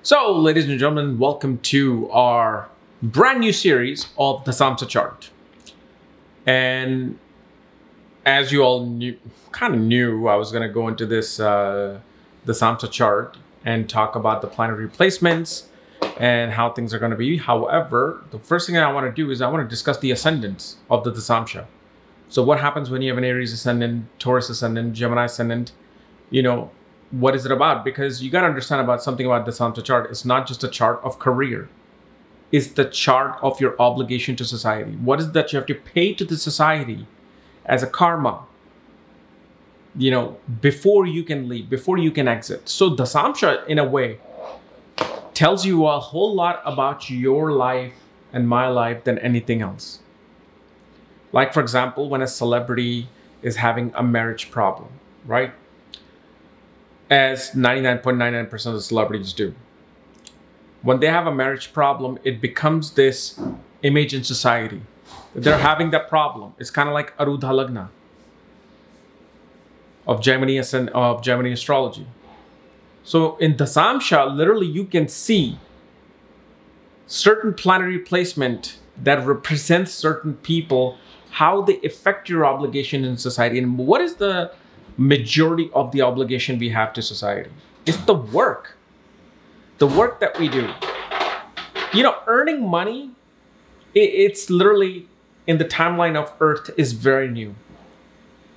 So, ladies and gentlemen, welcome to our brand new series of the Dasamsa chart. And as you all kind of knew, I was going to go into this Dasamsa chart and talk about the planetary placements and how things are going to be. However, the first thing I want to do is I want to discuss the ascendants of the Dasamsa. So what happens when you have an Aries Ascendant, Taurus Ascendant, Gemini Ascendant, what is it about? Because you got to understand about something about the Dasamsa chart. It's not just a chart of career. It's the chart of your obligation to society. What is that you have to pay to the society as a karma, before you can leave, before you can exit. So the Dasamsa, in a way, tells you a whole lot about your life and my life than anything else. Like, for example, when a celebrity is having a marriage problem, right? As 99.99% of the celebrities do. When they have a marriage problem, it becomes this image in society. They're having that problem. It's kind of like Arudha Lagna of Gemini Astrology. So in Dasamsha, literally you can see certain planetary placement that represents certain people, how they affect your obligation in society. And what is the majority of the obligation we have to society? It's the work that we do. Earning money, it's literally in the timeline of Earth is very new.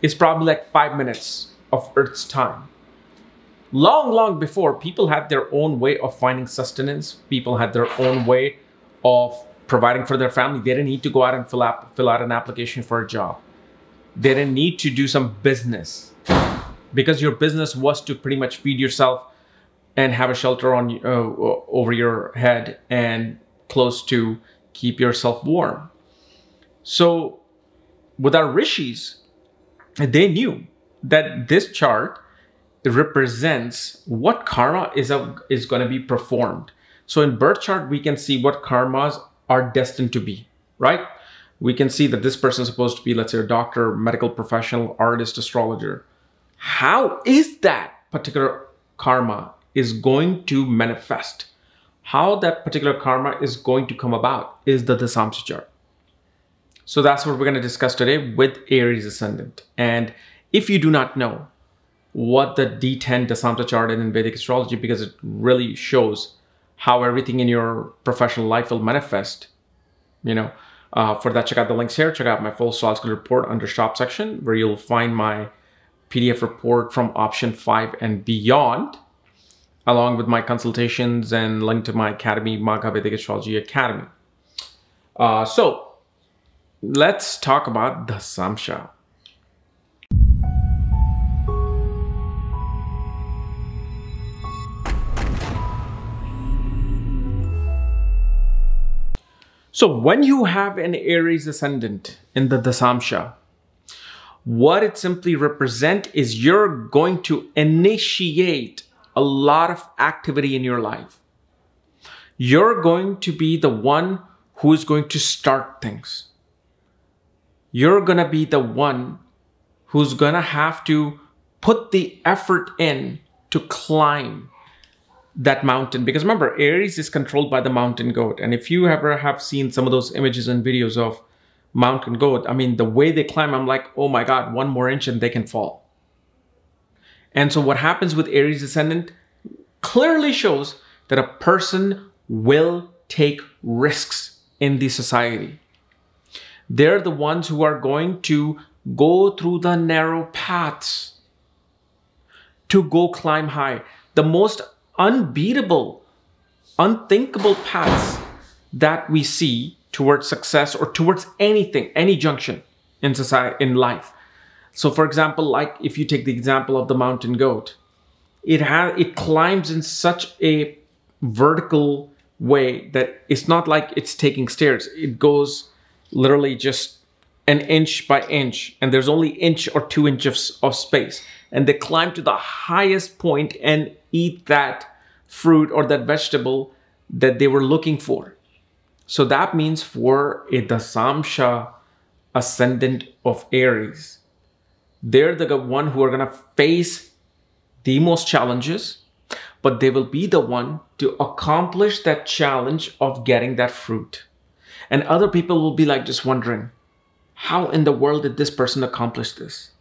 It's probably like 5 minutes of Earth's time. Long before, people had their own way of finding sustenance. People had their own way of providing for their family. They didn't need to go out and fill out an application for a job. They didn't need to do some business, because your business was to pretty much feed yourself and have a shelter on over your head and clothes to keep yourself warm. So with our rishis, they knew that this chart represents what karma is going to be performed. So in birth chart, we can see what karmas are destined to be, right? We can see that this person is supposed to be, let's say, a doctor, medical professional, artist, astrologer. How is that particular karma is going to manifest? How that particular karma is going to come about is the Dasamsa chart. So that's what we're going to discuss today with Aries Ascendant. And if you do not know what the D10 Dasamsa chart is in Vedic Astrology, because it really shows how everything in your professional life will manifest, for that, check out the links here. Check out my full astrological report under shop section, where you'll find my PDF report from option 5 and beyond, along with my consultations and link to my academy, Magha Vedic Astrology Academy. So let's talk about Dasamsha. So when you have an Aries Ascendant in the Dasamsha, what it simply represents is you're going to initiate a lot of activity in your life. You're going to be the one who is going to start things. You're going to be the one who's going to have to put the effort in to climb that mountain. Because remember, Aries is controlled by the mountain goat. And if you ever have seen some of those images and videos of mountain goat, I mean, the way they climb, I'm like, oh my God, 1 more inch and they can fall. And so what happens with Aries Ascendant clearly shows that a person will take risks in the society. They're the ones who are going to go through the narrow paths to go climb high. The most unbeatable, unthinkable paths that we see towards success or towards anything, any junction in society, in life. So for example, like if you take the example of the mountain goat, it climbs in such a vertical way that it's not like it's taking stairs. It goes literally just an inch by inch, and there's only inch or 2 inches of space. And they climb to the highest point and eat that fruit or that vegetable that they were looking for. So that means for a Dasamsha Ascendant of Aries, they're the one who are going to face the most challenges, but they will be the one to accomplish that challenge of getting that fruit. And other people will be like just wondering, how in the world did this person accomplish this?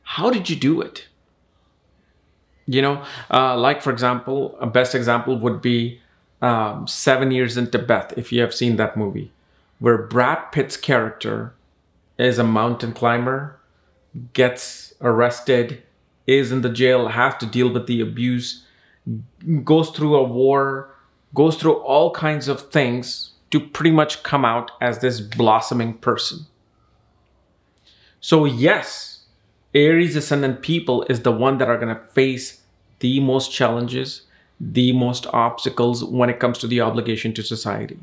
How did you do it? You know, like for example, a best example would be 7 Years in Tibet, if you have seen that movie, where Brad Pitt's character is a mountain climber, gets arrested, is in the jail, has to deal with the abuse, goes through a war, goes through all kinds of things to pretty much come out as this blossoming person. So yes, Aries Ascendant people is the one that are going to face the most challenges, the most obstacles when it comes to the obligation to society.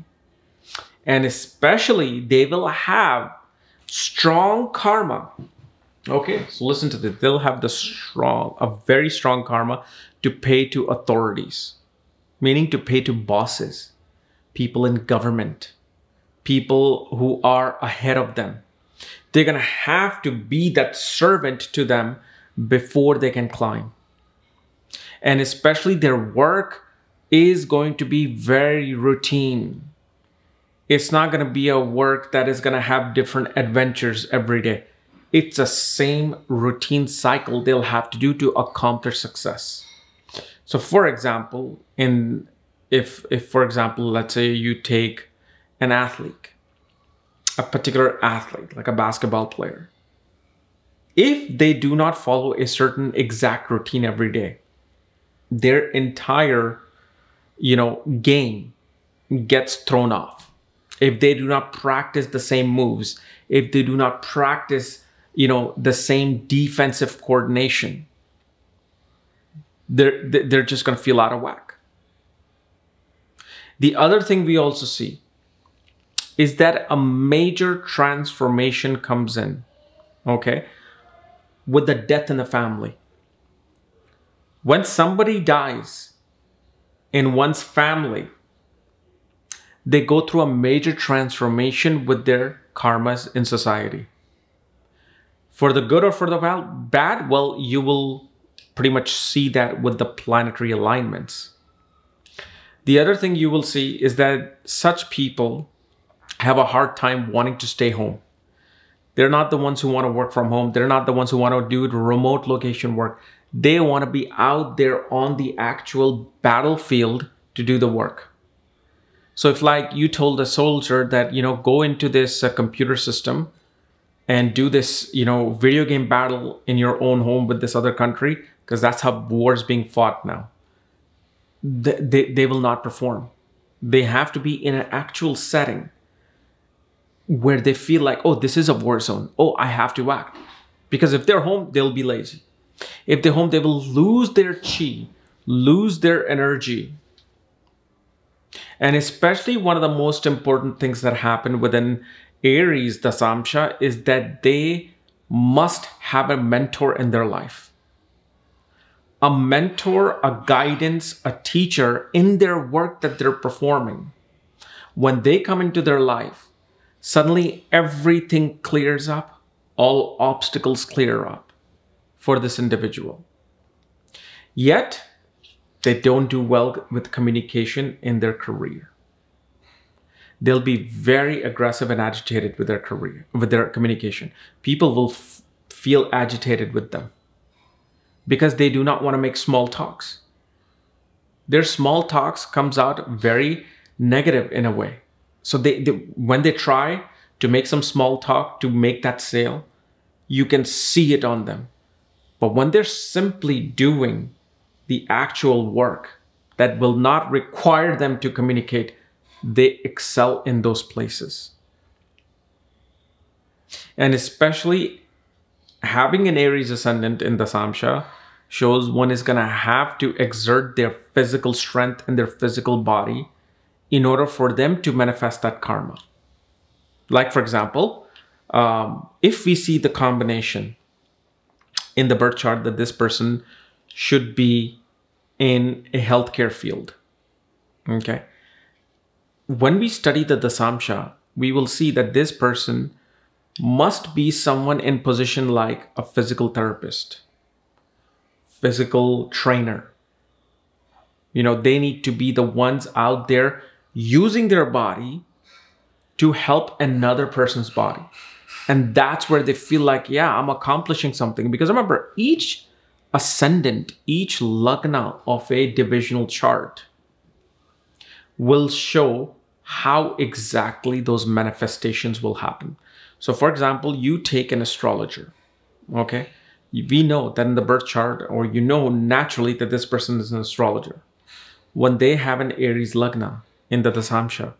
And especially they will have strong karma. Okay, so listen to this. They'll have a very strong karma to pay to authorities, meaning to pay to bosses, people in government, people who are ahead of them. They're going to have to be that servant to them before they can climb. And especially their work is going to be very routine. It's not going to be a work that is going to have different adventures every day. It's the same routine cycle they'll have to do to accomplish success. So for example, if for example, let's say you take an athlete, a particular athlete, like a basketball player. If they do not follow a certain exact routine every day, their entire, game gets thrown off. If they do not practice the same moves, if they do not practice, the same defensive coordination, they're just going to feel out of whack. The other thing we also see is that a major transformation comes in, okay, with the death in the family. When somebody dies in one's family, they go through a major transformation with their karmas in society. For the good or for the bad, well, you will pretty much see that with the planetary alignments. The other thing you will see is that such people have a hard time wanting to stay home. They're not the ones who want to work from home. They're not the ones who want to do remote location work. They want to be out there on the actual battlefield to do the work. So if like you told a soldier that, go into this computer system and do this, video game battle in your own home with this other country, because that's how war is being fought now, they will not perform. They have to be in an actual setting where they feel like, oh, this is a war zone. Oh, I have to act. Because if they're home, they'll be lazy. If they're home, they will lose their chi, lose their energy. And especially one of the most important things that happen within Aries Dasamsha is that they must have a mentor in their life. A mentor, a guidance, a teacher in their work that they're performing. When they come into their life, suddenly everything clears up, all obstacles clear up for this individual. Yet, they don't do well with communication in their career. They'll be very aggressive and agitated with their career, with their communication. People will feel agitated with them because they do not want to make small talks. Their small talks comes out very negative in a way. So when they try to make some small talk to make that sale, you can see it on them. But when they're simply doing the actual work that will not require them to communicate, they excel in those places. And especially having an Aries Ascendant in Dasamsha shows one is going to have to exert their physical strength and their physical body in order for them to manifest that karma. Like, for example, if we see the combination in the birth chart that this person should be in a healthcare field, okay? When we study the Dasamsha, we will see that this person must be someone in position like a physical therapist, physical trainer, They need to be the ones out there using their body to help another person's body. And that's where they feel like, yeah, I'm accomplishing something. Because remember, each ascendant, each lagna of a divisional chart will show how exactly those manifestations will happen. So for example, you take an astrologer, okay? We know that in the birth chart, or naturally that this person is an astrologer. When they have an Aries lagna in the dasamsa,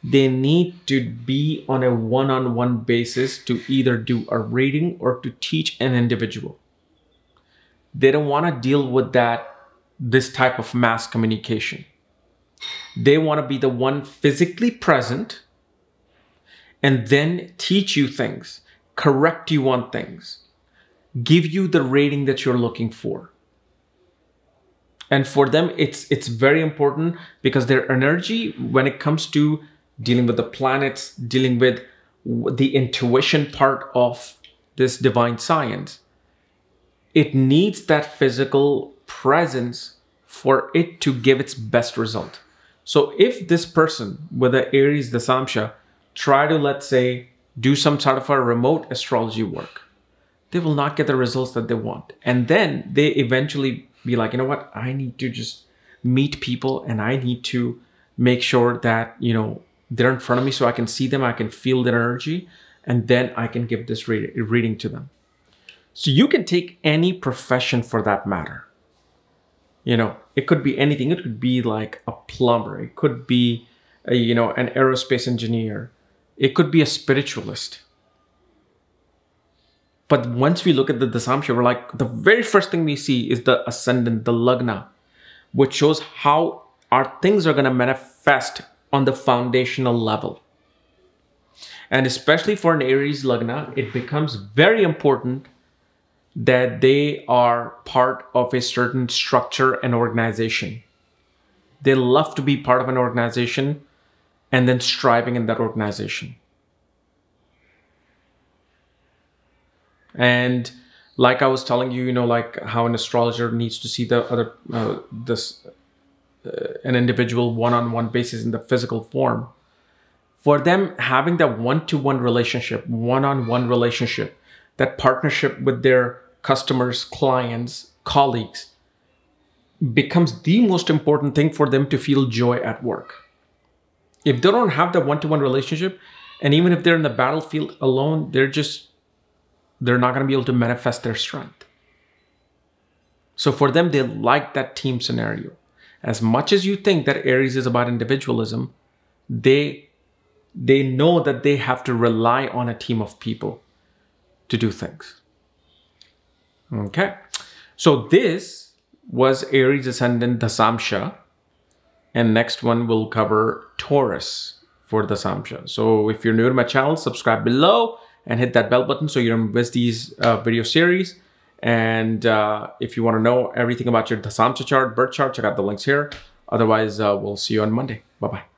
they need to be on a one-on-one basis to either do a reading or to teach an individual. They don't want to deal with this type of mass communication. They want to be the one physically present and then teach you things, correct you on things, give you the rating that you're looking for. And for them, it's very important because their energy, when it comes to dealing with the planets, dealing with the intuition part of this divine science, it needs that physical presence for it to give its best result. So if this person with the Aries dasamsa try to, let's say, do some sort of a remote astrology work, they will not get the results that they want. And then they eventually be like, you know what, I need to just meet people and I need to make sure that, they're in front of me so I can see them, I can feel their energy, and then I can give this reading to them. So you can take any profession for that matter. It could be anything. It could be like a plumber. It could be, an aerospace engineer. It could be a spiritualist. But once we look at the dasamsa, we're like, the very first thing we see is the ascendant, the lagna, which shows how our things are going to manifest on the foundational level. And especially for an Aries lagna, it becomes very important that they are part of a certain structure and organization. They love to be part of an organization and then striving in that organization. And like I was telling you, like how an astrologer needs to see the other, an individual one-on-one basis in the physical form. For them, having that one-to-one relationship, one-on-one relationship, that partnership with their customers, clients, colleagues, becomes the most important thing for them to feel joy at work. If they don't have that one-to-one relationship, and even if they're in the battlefield alone, they're not going to be able to manifest their strength. So for them, they like that team scenario. As much as you think that Aries is about individualism, they know that they have to rely on a team of people to do things. Okay. So this was Aries Ascendant dasamsa. And next one will cover Taurus for dasamsa. So if you're new to my channel, subscribe below and hit that bell button so you don't miss these video series. And if you want to know everything about your dasamsa chart, birth chart, check out the links here. Otherwise, we'll see you on Monday. Bye-bye.